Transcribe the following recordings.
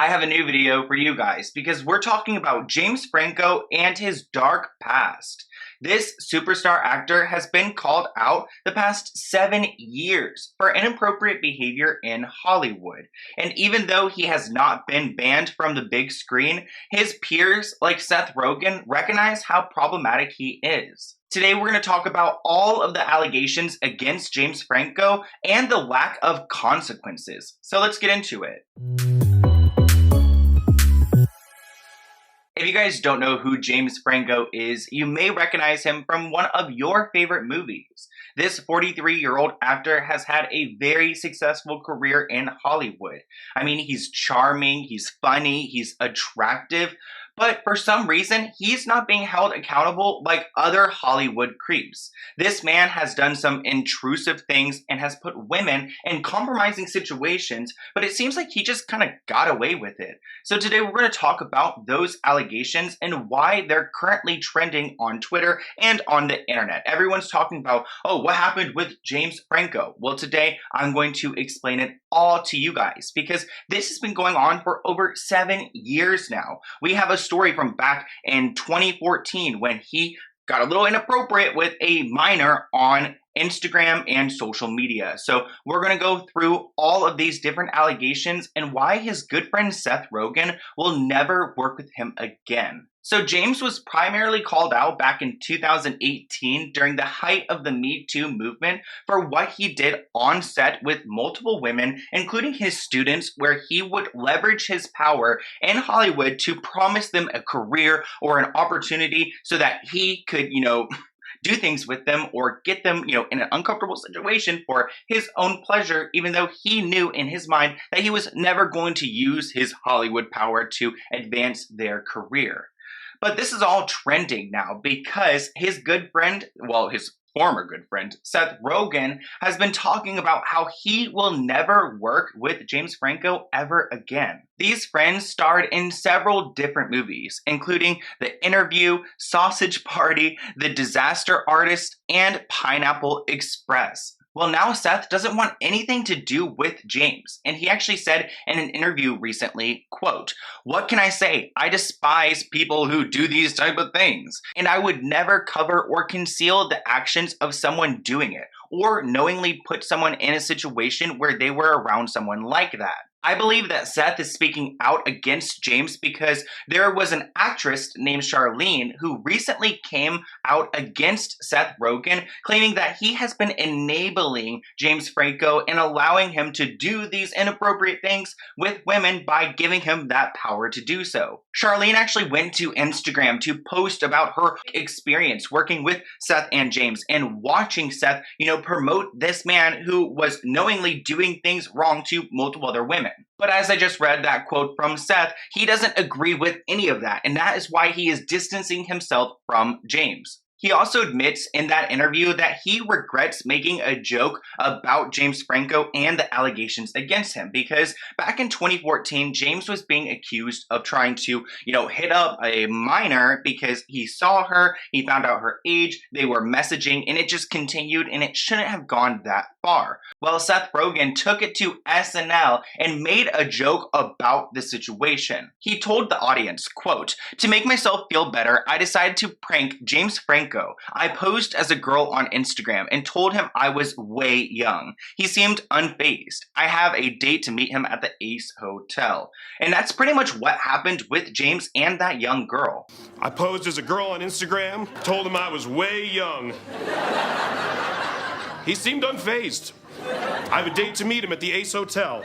I have a new video for you guys because we're talking about James Franco and his dark past. This superstar actor has been called out the past 7 years for inappropriate behavior in Hollywood. And even though he has not been banned from the big screen, his peers like Seth Rogen recognize how problematic he is. Today we're going to talk about all of the allegations against James Franco and the lack of consequences. So let's get into it. If you guys don't know who James Franco is, you may recognize him from one of your favorite movies. This 43-year-old actor has had a very successful career in Hollywood. I mean, he's charming, he's funny, he's attractive, but for some reason, he's not being held accountable like other Hollywood creeps. This man has done some intrusive things and has put women in compromising situations, but it seems like he just kind of got away with it. So today we're going to talk about those allegations and why they're currently trending on Twitter and on the internet. Everyone's talking about, oh, what happened with James Franco? Well, today I'm going to explain it all to you guys because this has been going on for over 7 years now. We have a story from back in 2014 when he got a little inappropriate with a minor on Instagram and social media. So we're going to go through all of these different allegations and why his good friend Seth Rogen will never work with him again. So James was primarily called out back in 2018 during the height of the Me Too movement for what he did on set with multiple women, including his students, where he would leverage his power in Hollywood to promise them a career or an opportunity so that he could, do things with them or get them, in an uncomfortable situation for his own pleasure, even though he knew in his mind that he was never going to use his Hollywood power to advance their career. But this is all trending now because his good friend, his former good friend, Seth Rogen, has been talking about how he will never work with James Franco ever again. These friends starred in several different movies, including The Interview, Sausage Party, The Disaster Artist, and Pineapple Express. Well, now Seth doesn't want anything to do with James, and he actually said in an interview recently, quote, "What can I say? I despise people who do these type of things, and I would never cover or conceal the actions of someone doing it, or knowingly put someone in a situation where they were around someone like that." I believe that Seth is speaking out against James because there was an actress named Charlene who recently came out against Seth Rogen, claiming that he has been enabling James Franco and allowing him to do these inappropriate things with women by giving him that power to do so. Charlene actually went to Instagram to post about her experience working with Seth and James and watching Seth, promote this man who was knowingly doing things wrong to multiple other women. But as I just read that quote from Seth, he doesn't agree with any of that, and that is why he is distancing himself from James. He also admits in that interview that he regrets making a joke about James Franco and the allegations against him because back in 2014, James was being accused of trying to, hit up a minor because he saw her, he found out her age, they were messaging, and it just continued, and it shouldn't have gone that far. Well, Seth Rogen took it to SNL and made a joke about the situation. He told the audience, quote, "To make myself feel better, I decided to prank James Franco. I posed as a girl on Instagram and told him I was way young. He seemed unfazed. I have a date to meet him at the Ace Hotel." And that's pretty much what happened with James and that young girl. I posed as a girl on Instagram, told him I was way young. He seemed unfazed. I have a date to meet him at the Ace Hotel.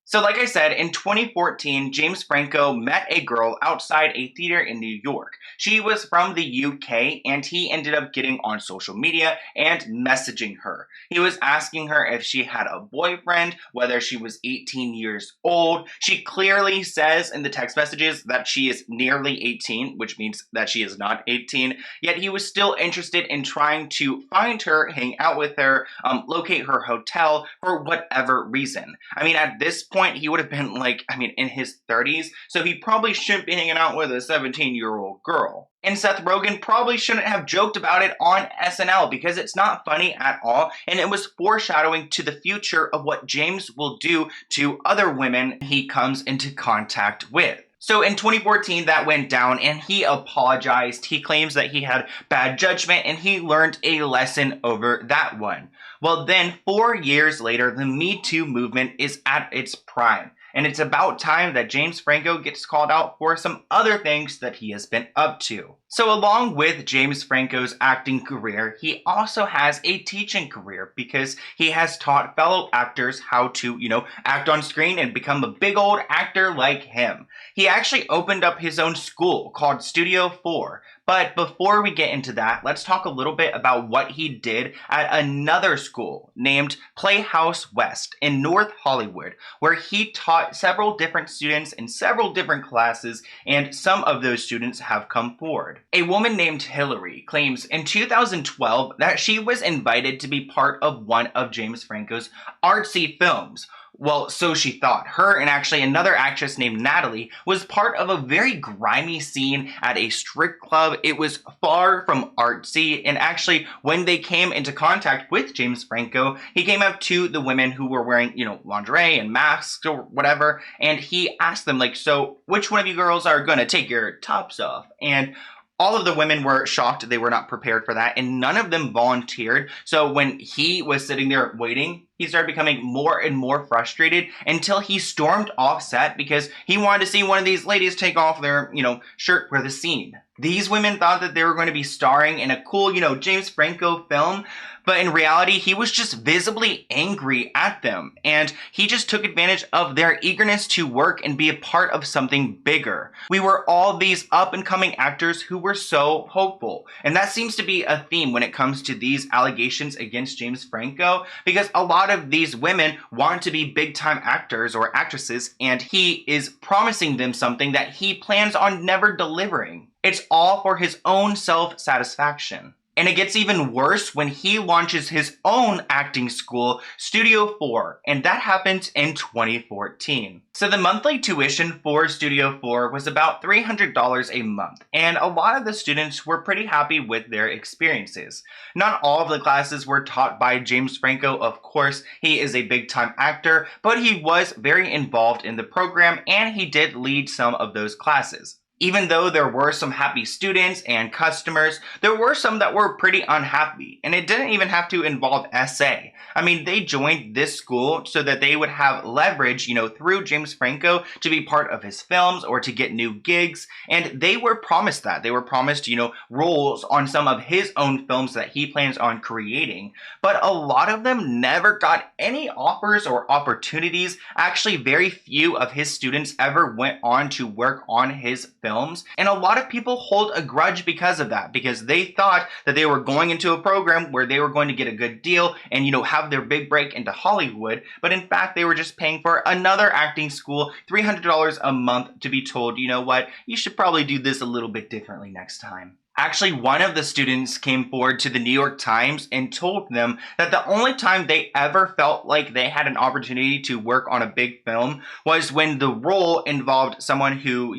So like I said, in 2014, James Franco met a girl outside a theater in New York. She was from the UK, and he ended up getting on social media and messaging her. He was asking her if she had a boyfriend, whether she was 18 years old. She clearly says in the text messages that she is nearly 18, which means that she is not 18, yet he was still interested in trying to find her, hang out with her, locate her hotel for whatever reason. I mean, at this point, point, he would have been like, in his 30s, so he probably shouldn't be hanging out with a 17-year-old girl. And Seth Rogen probably shouldn't have joked about it on SNL because it's not funny at all, and it was foreshadowing to the future of what James will do to other women he comes into contact with. So in 2014, that went down and he apologized. He claims that he had bad judgment and he learned a lesson over that one. Well, then 4 years later, the Me Too movement is at its prime. And it's about time that James Franco gets called out for some other things that he has been up to. So along with James Franco's acting career, he also has a teaching career because he has taught fellow actors how to, act on screen and become a big old actor like him. He actually opened up his own school called Studio 4. But before we get into that, let's talk a little bit about what he did at another school named Playhouse West in North Hollywood, where he taught several different students in several different classes, and some of those students have come forward. A woman named Hillary claims in 2012 that she was invited to be part of one of James Franco's artsy films. Well, so she thought. Her and actually another actress named Natalie was part of a very grimy scene at a strip club. It was far from artsy, and actually when they came into contact with James Franco, he came up to the women who were wearing, lingerie and masks or whatever, and he asked them, so which one of you girls are gonna take your tops off? And all of the women were shocked. They were not prepared for that, and none of them volunteered. So when he was sitting there waiting, he started becoming more and more frustrated until he stormed off set because he wanted to see one of these ladies take off their, shirt for the scene. These women thought that they were going to be starring in a cool, James Franco film, but in reality, he was just visibly angry at them, and he just took advantage of their eagerness to work and be a part of something bigger. We were all these up-and-coming actors who were so hopeful, and that seems to be a theme when it comes to these allegations against James Franco, because a lot of these women want to be big-time actors or actresses, and he is promising them something that he plans on never delivering. It's all for his own self-satisfaction. And it gets even worse when he launches his own acting school, Studio 4, and that happened in 2014. So the monthly tuition for Studio 4 was about $300 a month, and a lot of the students were pretty happy with their experiences. Not all of the classes were taught by James Franco, of course. He is a big-time actor, but he was very involved in the program, and he did lead some of those classes. Even though there were some happy students and customers, there were some that were pretty unhappy, and it didn't even have to involve SA. They joined this school so that they would have leverage, through James Franco to be part of his films or to get new gigs, and they were promised that. They were promised, roles on some of his own films that he plans on creating, but a lot of them never got any offers or opportunities. Actually, very few of his students ever went on to work on his films, and a lot of people hold a grudge because of that, because they thought that they were going into a program where they were going to get a good deal and have their big break into Hollywood, but in fact they were just paying for another acting school $300 a month to be told, you should probably do this a little bit differently next time. Actually, one of the students came forward to the New York Times and told them that the only time they ever felt like they had an opportunity to work on a big film was when the role involved someone who,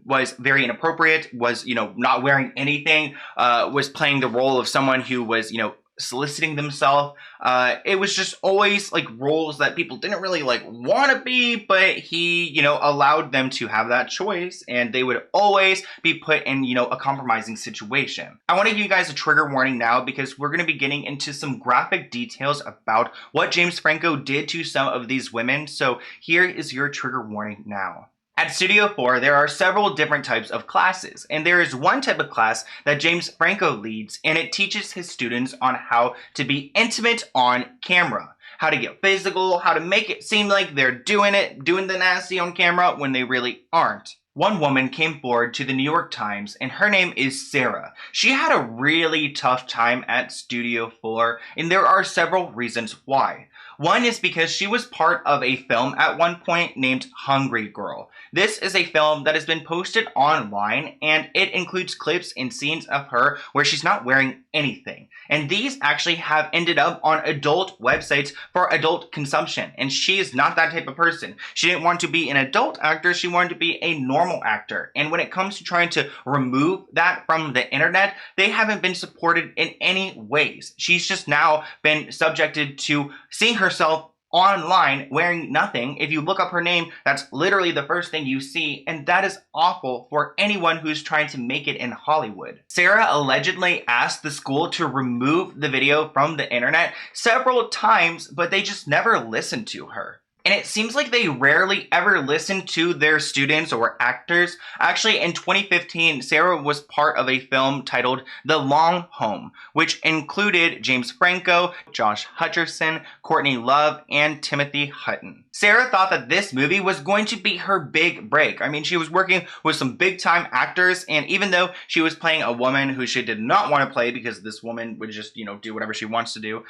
was very inappropriate, was, not wearing anything, was playing the role of someone who was, soliciting themselves. It was just always roles that people didn't really want to be, but he, allowed them to have that choice, and they would always be put in, a compromising situation. I want to give you guys a trigger warning now because we're going to be getting into some graphic details about what James Franco did to some of these women. So here is your trigger warning now. At Studio 4, there are several different types of classes, and there is one type of class that James Franco leads, and it teaches his students on how to be intimate on camera, how to get physical, how to make it seem like they're doing the nasty on camera when they really aren't. One woman came forward to the New York Times, and her name is Sarah. She had a really tough time at Studio 4, and there are several reasons why. One is because she was part of a film at one point named Hungry Girl. This is a film that has been posted online, and it includes clips and scenes of her where she's not wearing anything. And these actually have ended up on adult websites for adult consumption. And she is not that type of person. She didn't want to be an adult actor, she wanted to be a normal actor. And when it comes to trying to remove that from the internet, they haven't been supported in any ways. She's just now been subjected to seeing herself online wearing nothing. If you look up her name, that's literally the first thing you see, and that is awful for anyone who's trying to make it in Hollywood. Sarah allegedly asked the school to remove the video from the internet several times, but they just never listened to her. And it seems like they rarely ever listen to their students or actors. Actually, in 2015, Sarah was part of a film titled The Long Home, which included James Franco, Josh Hutcherson, Courtney Love, and Timothy Hutton. Sarah thought that this movie was going to be her big break. I mean, she was working with some big-time actors, and even though she was playing a woman who she did not want to play because this woman would just, do whatever she wants to do,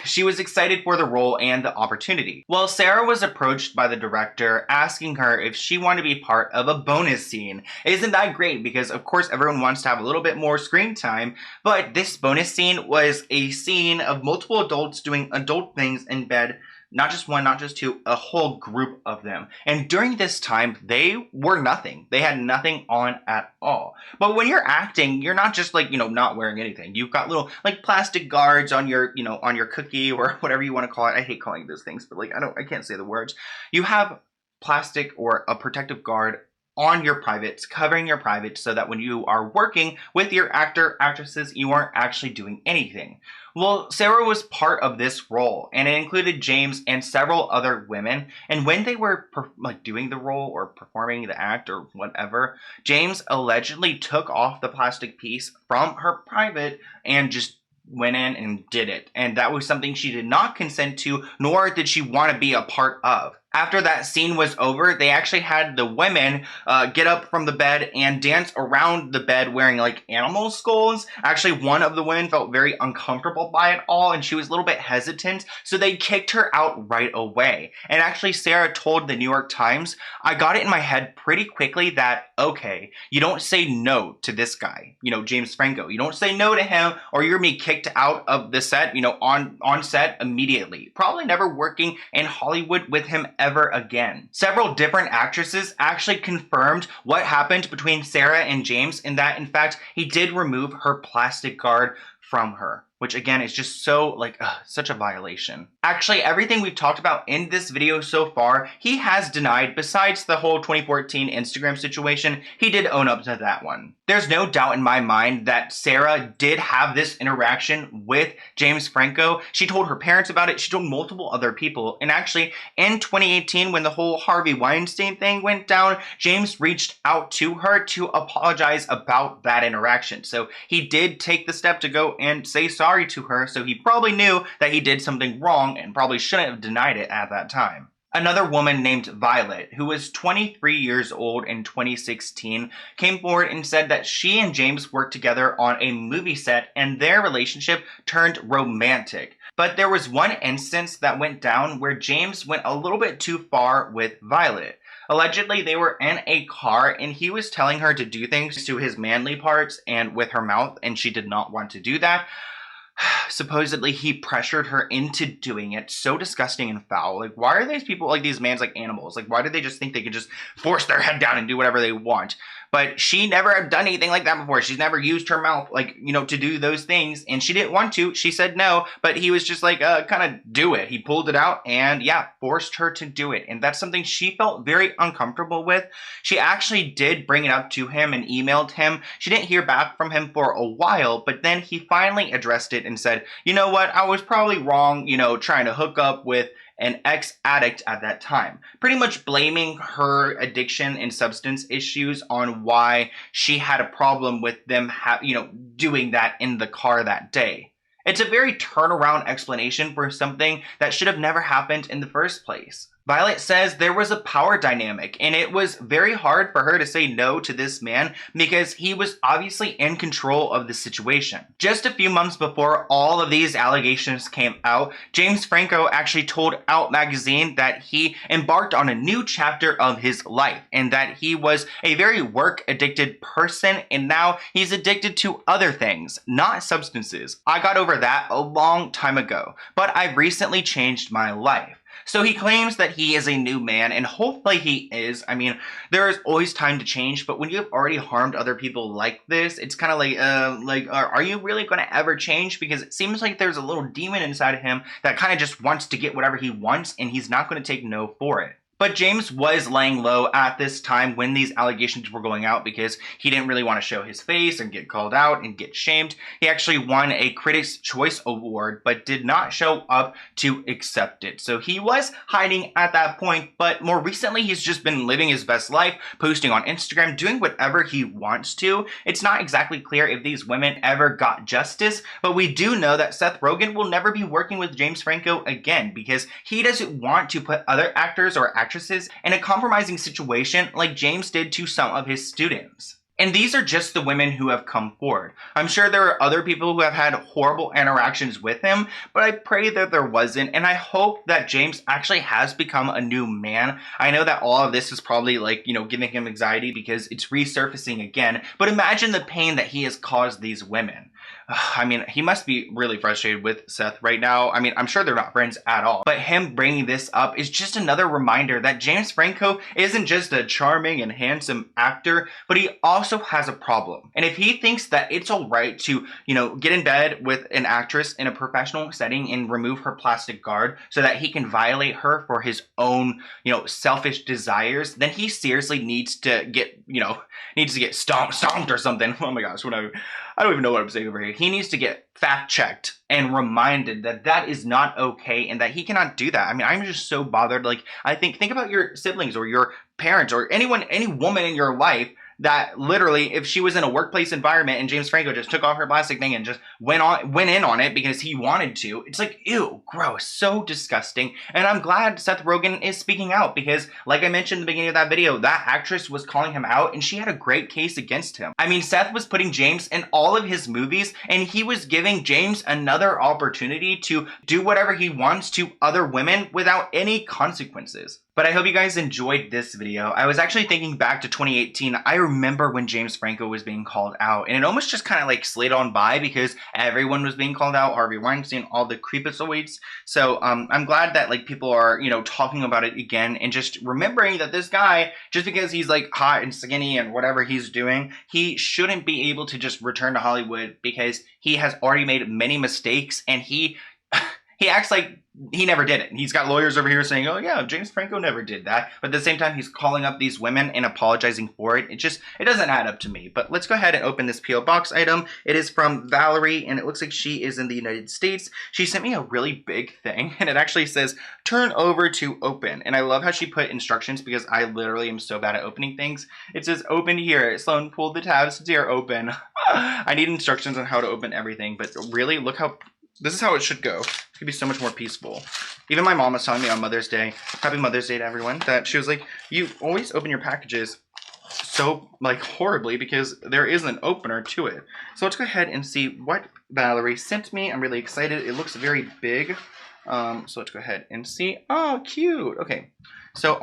she was excited for the role and the opportunity. Well, Sarah was approached by the director asking her if she wanted to be part of a bonus scene. Isn't that great? Because of course everyone wants to have a little bit more screen time, but this bonus scene was a scene of multiple adults doing adult things in bed. Not just one, not just two, a whole group of them. And during this time, they were nothing. They had nothing on at all. But when you're acting, you're not just not wearing anything. You've got little plastic guards on your, on your cookie or whatever you want to call it. I hate calling those things, but I can't say the words. You have plastic or a protective guard on your privates, covering your privates so that when you are working with your actresses, you aren't actually doing anything. Well, Sarah was part of this role, and it included James and several other women, and when they were doing the role or performing the act or whatever, James allegedly took off the plastic piece from her private and just went in and did it. And that was something she did not consent to, nor did she want to be a part of. After that scene was over, they actually had the women get up from the bed and dance around the bed wearing animal skulls. Actually, one of the women felt very uncomfortable by it all, and she was a little bit hesitant, so they kicked her out right away. And actually, Sarah told the New York Times, "I got it in my head pretty quickly that, okay, you don't say no to this guy, James Franco. You don't say no to him, or you're gonna be kicked out of the set, on set immediately. Probably never working in Hollywood with him ever again." Several different actresses actually confirmed what happened between Sarah and James, and that in fact he did remove her plastic guard from her, which again is just so such a violation. Actually, everything we've talked about in this video so far, he has denied. Besides the whole 2014 Instagram situation, he did own up to that one. There's no doubt in my mind that Sarah did have this interaction with James Franco. She told her parents about it. She told multiple other people. And actually, in 2018, when the whole Harvey Weinstein thing went down, James reached out to her to apologize about that interaction. So he did take the step to go and say sorry to her. So he probably knew that he did something wrong and probably shouldn't have denied it at that time. Another woman named Violet, who was 23 years old in 2016, came forward and said that she and James worked together on a movie set and their relationship turned romantic. But there was one instance that went down where James went a little bit too far with Violet. Allegedly, they were in a car and he was telling her to do things to his manly parts and with her mouth, and she did not want to do that. Supposedly he pressured her into doing it. So disgusting and foul. Why are these people these mans animals? Why do they just think they can just force their head down and do whatever they want? But she never had done anything like that before. She's never used her mouth, to do those things. And she didn't want to. She said no, but he was just kind of do it. He pulled it out and yeah, forced her to do it. And that's something she felt very uncomfortable with. She actually did bring it up to him and emailed him. She didn't hear back from him for a while, but then he finally addressed it and said, "You know what? I was probably wrong, trying to hook up with an ex-addict at that time," pretty much blaming her addiction and substance issues on why she had a problem with them doing that in the car that day. It's a very turnaround explanation for something that should have never happened in the first place. Violet says there was a power dynamic, and it was very hard for her to say no to this man because he was obviously in control of the situation. Just a few months before all of these allegations came out, James Franco actually told Out magazine that he embarked on a new chapter of his life and that he was a very work-addicted person, and now he's addicted to other things, not substances. I got over that a long time ago, but I've recently changed my life. So he claims that he is a new man, and hopefully he is. I mean, there is always time to change, but when you've already harmed other people like this, it's kind of like, are you really going to ever change? Because it seems like there's a little demon inside of him that kind of just wants to get whatever he wants, and he's not going to take no for it. But James was laying low at this time when these allegations were going out because he didn't really want to show his face and get called out and get shamed. He actually won a Critics' Choice Award but did not show up to accept it. So he was hiding at that point, but more recently he's just been living his best life, posting on Instagram, doing whatever he wants to. It's not exactly clear if these women ever got justice, but we do know that Seth Rogen will never be working with James Franco again because he doesn't want to put other actors or actresses in a compromising situation like James did to some of his students. And these are just the women who have come forward. I'm sure there are other people who have had horrible interactions with him, but I pray that there wasn't, and I hope that James actually has become a new man. I know that all of this is probably giving him anxiety because it's resurfacing again, but imagine the pain that he has caused these women. I mean, he must be really frustrated with Seth right now. I mean, I'm sure they're not friends at all. But him bringing this up is just another reminder that James Franco isn't just a charming and handsome actor, but he also has a problem. And if he thinks that it's all right to, get in bed with an actress in a professional setting and remove her plastic guard so that he can violate her for his own, selfish desires, then he seriously needs to get, stomped or something. Oh my gosh, I don't even know what I'm saying over here. He needs to get fact-checked and reminded that that is not okay and that he cannot do that. I mean, I'm just so bothered. I think about your siblings or your parents or any woman in your life that literally, if she was in a workplace environment and James Franco just took off her plastic thing and just went in on it because he wanted to, it's like, ew, gross, so disgusting. And I'm glad Seth Rogen is speaking out because, like I mentioned in the beginning of that video, that actress was calling him out and she had a great case against him. I mean, Seth was putting James in all of his movies and he was giving James another opportunity to do whatever he wants to other women without any consequences. But I hope you guys enjoyed this video. I was actually thinking back to 2018. I remember when James Franco was being called out, and it almost just kind of slid on by because everyone was being called out, Harvey Weinstein, all the creepazoids. So I'm glad that people are, talking about it again and just remembering that this guy, just because he's hot and skinny and whatever he's doing, he shouldn't be able to just return to Hollywood because he has already made many mistakes and he acts like he never did it. He's got lawyers over here saying, oh yeah, James Franco never did that. But at the same time, he's calling up these women and apologizing for it. It doesn't add up to me. But let's go ahead and open this P.O. Box item. It is from Valerie, and it looks like she is in the United States. She sent me a really big thing, and it actually says, turn over to open. And I love how she put instructions because I literally am so bad at opening things. It says, open here. Sloan, pull the tabs to open. I need instructions on how to open everything, but really, look how... This is how it should go. It could be so much more peaceful. Even my mom was telling me on Mother's Day, happy Mother's Day to everyone, that she was like, you always open your packages so horribly because there is an opener to it. So let's go ahead and see what Valerie sent me. I'm really excited. It looks very big. So let's go ahead and see. Oh, cute. Okay. So,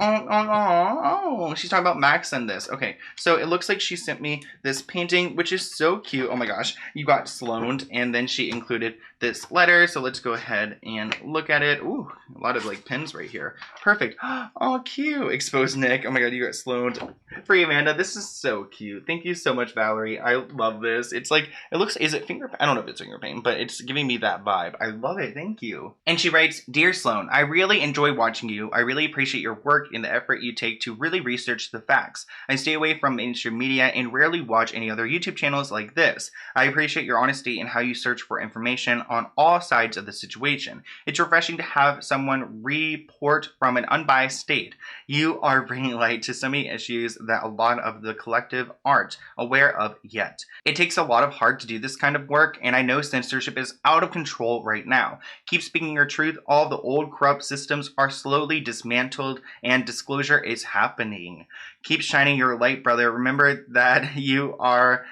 she's talking about Max and this. Okay, so it looks like she sent me this painting, which is so cute. Oh my gosh, you got Sloan, and then she included this letter. So let's go ahead and look at it. Ooh, a lot of like pins right here. Perfect. Oh, cute. Exposed Nick. Oh my god, you got Sloan. Free Amanda. This is so cute. Thank you so much, Valerie. I love this. It's like, it looks, is it finger paint? I don't know if it's finger paint, but it's giving me that vibe. I love it. Thank you. And she writes, Dear Sloan, I really enjoy watching you. I really appreciate your work and the effort you take to really research the facts. I stay away from mainstream media and rarely watch any other YouTube channels like this. I appreciate your honesty and how you search for information on all sides of the situation. It's refreshing to have someone report from an unbiased state. You are bringing light to so many issues that a lot of the collective aren't aware of yet. It takes a lot of heart to do this kind of work, and I know censorship is out of control right now. Keep speaking your truth. All the old corrupt systems are slowly dismantled and disclosure is happening. Keep shining your light, brother. Remember that you are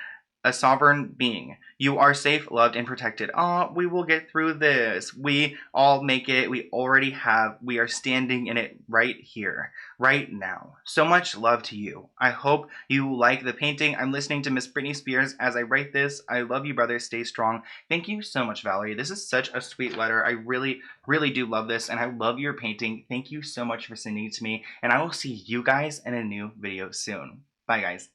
a sovereign being. You are safe, loved, and protected. We will get through this. We all make it. We already have. We are standing in it right here, right now. So much love to you. I hope you like the painting. I'm listening to Miss Britney Spears as I write this. I love you, brother. Stay strong. Thank you so much, Valerie. This is such a sweet letter. I really, really do love this, and I love your painting. Thank you so much for sending it to me, and I will see you guys in a new video soon. Bye, guys.